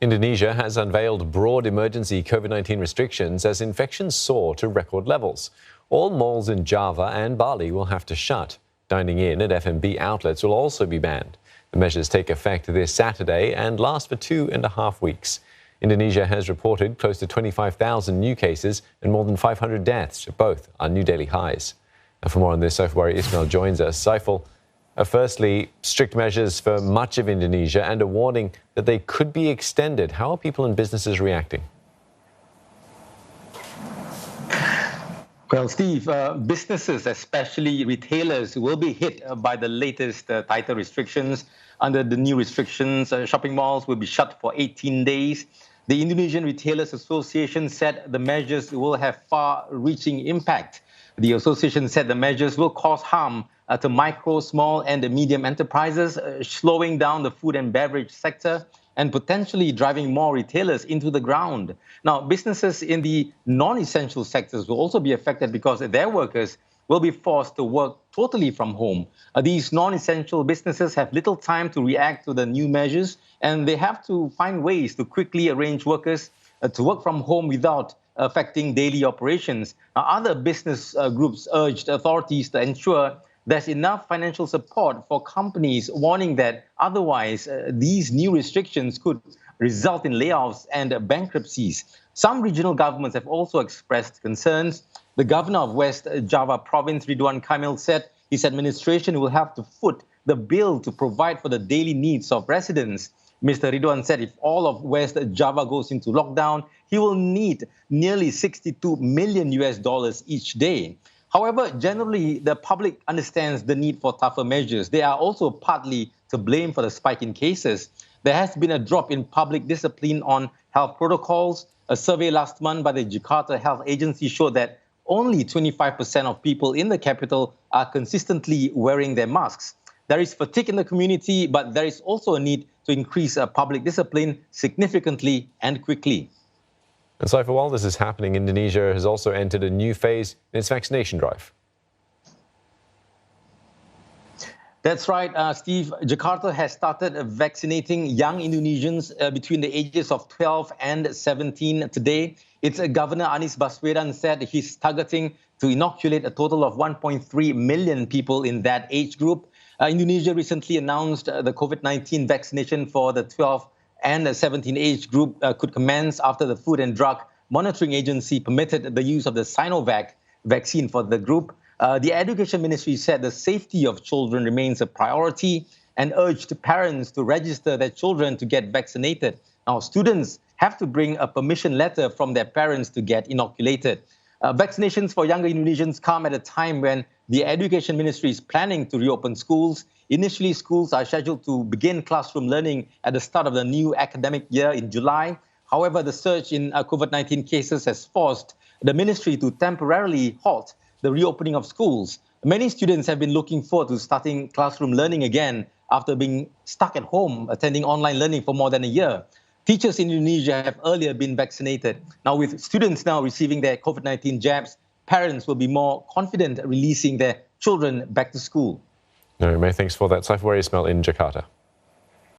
Indonesia has unveiled broad emergency COVID-19 restrictions as infections soar to record levels. All malls in Java and Bali will have to shut. Dining in at F&B outlets will also be banned. The measures take effect this Saturday and last for 2.5 weeks. Indonesia has reported close to 25,000 new cases and more than 500 deaths. Both are new daily highs. And for more on this, Saiful Ismail joins us. Saiful, firstly, strict measures for much of Indonesia and a warning that they could be extended. How are people and businesses reacting? Well, Steve, businesses, especially retailers, will be hit by the latest tighter restrictions. Under the new restrictions, shopping malls will be shut for 18 days. The Indonesian Retailers Association said the measures will have far-reaching impact. The association said the measures will cause harm to micro, small, and medium enterprises, slowing down the food and beverage sector and potentially driving more retailers into the ground. Now, businesses in the non-essential sectors will also be affected because their workers will be forced to work totally from home. These non-essential businesses have little time to react to the new measures, and they have to find ways to quickly arrange workers to work from home without affecting daily operations. Other business groups urged authorities to ensure there's enough financial support for companies, warning that otherwise these new restrictions could result in layoffs and bankruptcies. Some regional governments have also expressed concerns. The governor of West Java province, Ridwan Kamil, said his administration will have to foot the bill to provide for the daily needs of residents. Mr. Ridwan said if all of West Java goes into lockdown, he will need nearly $62 million each day. However, generally, the public understands the need for tougher measures. They are also partly to blame for the spike in cases. There has been a drop in public discipline on health protocols. A survey last month by the Jakarta Health Agency showed that only 25% of people in the capital are consistently wearing their masks. There is fatigue in the community, but there is also a need to increase public discipline significantly and quickly. And so, while this is happening, Indonesia has also entered a new phase in its vaccination drive. That's right, Steve. Jakarta has started vaccinating young Indonesians between the ages of 12 and 17 today. Its Governor Anies Baswedan said he's targeting to inoculate a total of 1.3 million people in that age group. Indonesia recently announced the COVID-19 vaccination for the 12 and 17 age group could commence after the Food and Drug Monitoring Agency permitted the use of the Sinovac vaccine for the group. The Education Ministry said the safety of children remains a priority and urged parents to register their children to get vaccinated. Now, students have to bring a permission letter from their parents to get inoculated. Vaccinations for younger Indonesians come at a time when the Education Ministry is planning to reopen schools. Initially, schools are scheduled to begin classroom learning at the start of the new academic year in July. However, the surge in COVID-19 cases has forced the ministry to temporarily halt the reopening of schools. Many students have been looking forward to starting classroom learning again after being stuck at home, attending online learning for more than a year. Teachers in Indonesia have earlier been vaccinated. Now, with students now receiving their COVID-19 jabs, parents will be more confident releasing their children back to school. No, many thanks for that. Saiful Ismail in Jakarta.